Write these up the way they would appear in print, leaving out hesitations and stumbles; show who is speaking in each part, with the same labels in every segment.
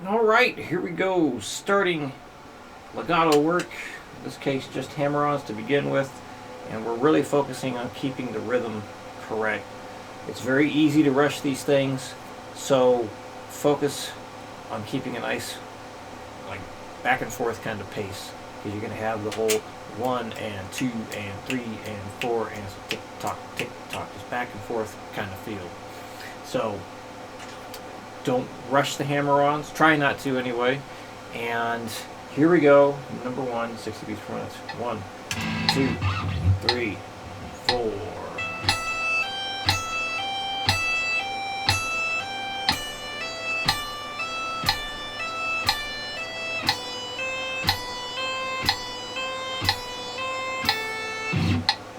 Speaker 1: Alright, here we go. Starting legato work. In this case, just hammer-ons to begin with. And we're really focusing on keeping the rhythm correct. It's very easy to rush these things, so focus on keeping a nice, like, back and forth kind of pace. Because you're going to have the whole 1 and 2 and 3 and 4 and tick-tock, tick-tock. Just back and forth kind of feel. So don't rush the hammer-ons. Try not to anyway. And here we go. Number 1, 60 beats per minute. 1, 2, 3, 4.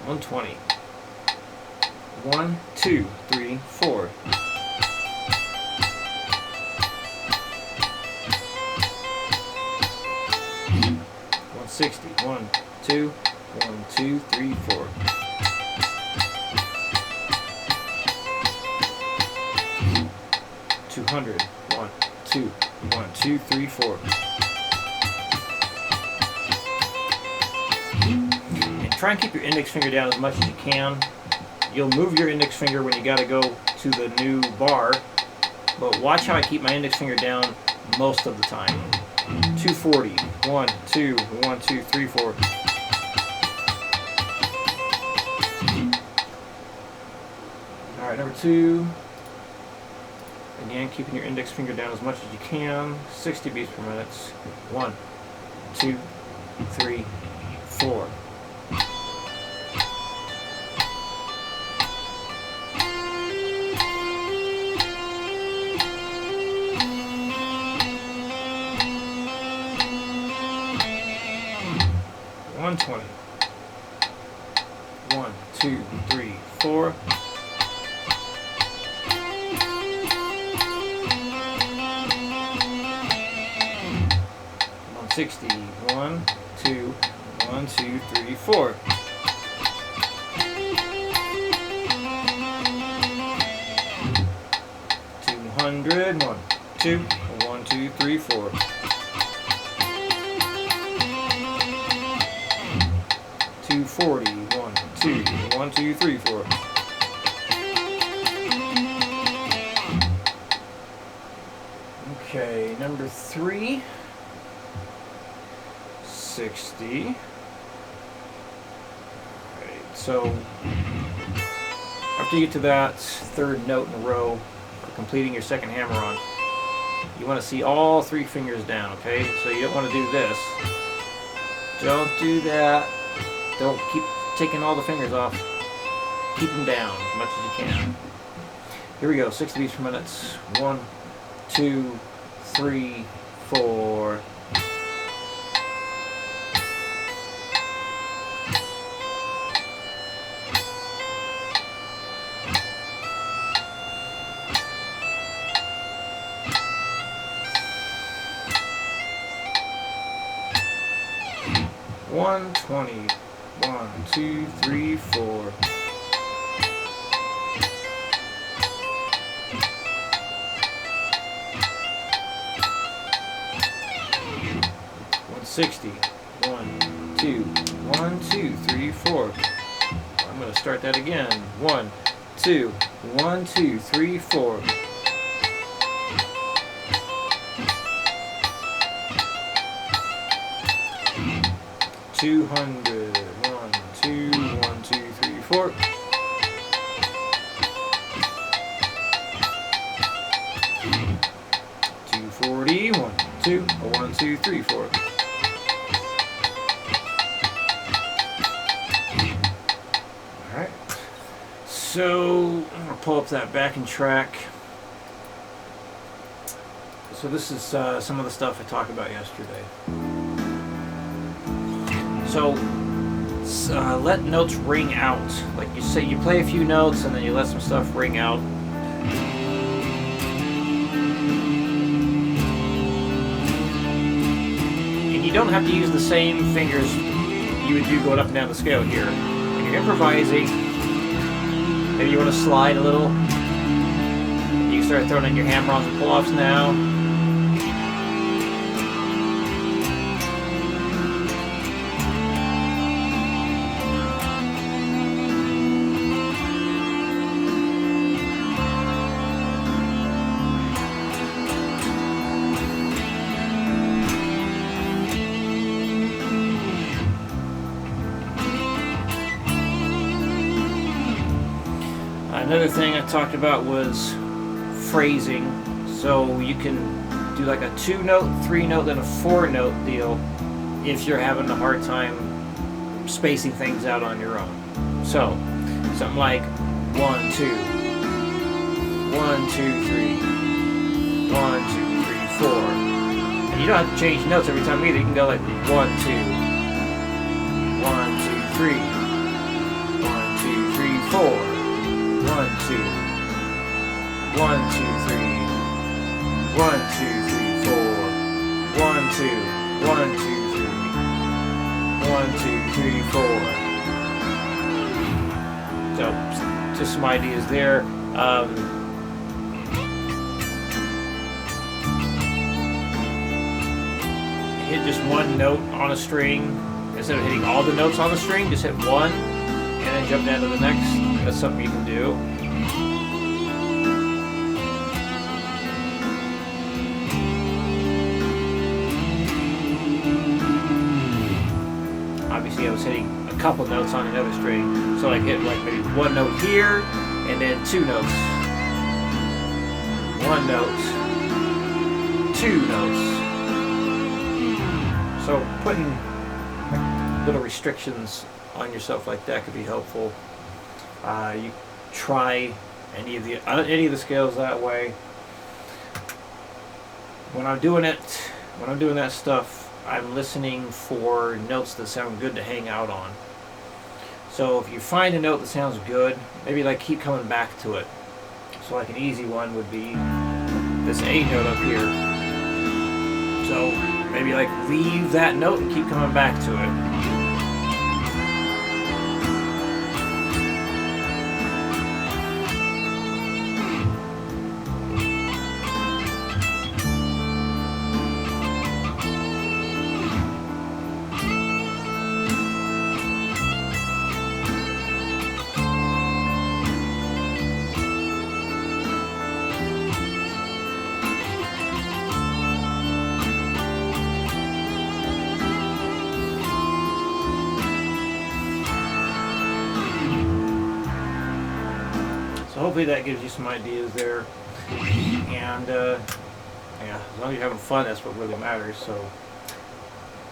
Speaker 1: $120. 1, 2, 3, 4. 160. 1, 2, 1, 2, 3, 4. 200. 1, 2, 1, 2, 3, 4. And try and keep your index finger down as much as you can. You'll move your index finger when you gotta go to the new bar, but watch how I keep my index finger down most of the time. 240. 1, 2, 1, 2, 3, 4. Alright, number 2. Again, keeping your index finger down as much as you can. 60 beats per minute. 1, 2, 3, 4. 120. 1, 2, 3, 4. 160. 1, 2, 1, 2, 3, 4. 200. 1, 2, 1, 2, 3, 4. 240. 1, 2, 1, 2, 3, 4. Okay, number 3. 60. Alright, so after you get to that third note in a row, for completing your second hammer-on, you want to see all 3 fingers down, okay? So you don't want to do this. Don't do that. Don't keep taking all the fingers off. Keep them down as much as you can. Here we go, 60 beats per minute. 1, 2, 3, 4. 120. 1, 2, 3, 4. 160. 1, 2, 1, 2, 3, 4. I'm going to start that again. 1, 2, 1, 2, 3, 4. 200. 1, 2, 1, 2, 3, 4. 240. 1, 2, 1, 2, 3, 4. Alright. So I'm gonna pull up that backing track. So this is some of the stuff I talked about yesterday. So let notes ring out. Like you say, you play a few notes and then you let some stuff ring out. And you don't have to use the same fingers you would do going up and down the scale here. When you're improvising, maybe you want to slide a little. You start throwing in your hammer-ons and pull-offs now. Another thing I talked about was phrasing. So you can do like a 2-note, 3-note, then a 4-note deal if you're having a hard time spacing things out on your own. So something like 1, 2, 1, 2, 3, 1, 2, 3, 4. And you don't have to change notes every time either. You can go like 1, 2, 1, 2, 3, 1, 2, 3, 4, 1, 2, 1, 2, 3, 1, 2, 3, 4, 1, 2, 1, 2, 3, 1, 2, 3, 4. So just some ideas there. Hit just one note on a string instead of hitting all the notes on the string. Just hit one and then jump down to the next. That's something you can do. Obviously, I was hitting a couple notes on another string, so I hit like maybe one note here and then 2 notes. 1 note, 2 notes. So putting little restrictions on yourself like that could be helpful. You try any of the scales that way. When I'm doing that stuff, I'm listening for notes that sound good to hang out on. So if you find a note that sounds good, maybe like keep coming back to it. So like an easy one would be this A note up here. So maybe like leave that note and keep coming back to it. So hopefully that gives you some ideas there. And yeah, as long as you're having fun, that's what really matters. So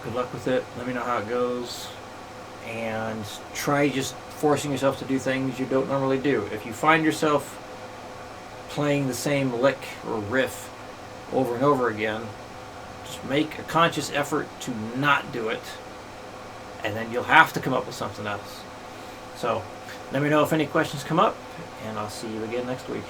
Speaker 1: good luck with it. Let me know how it goes. And try just forcing yourself to do things you don't normally do. If you find yourself playing the same lick or riff over and over again, just make a conscious effort to not do it, and then you'll have to come up with something else. So let me know if any questions come up, and I'll see you again next week.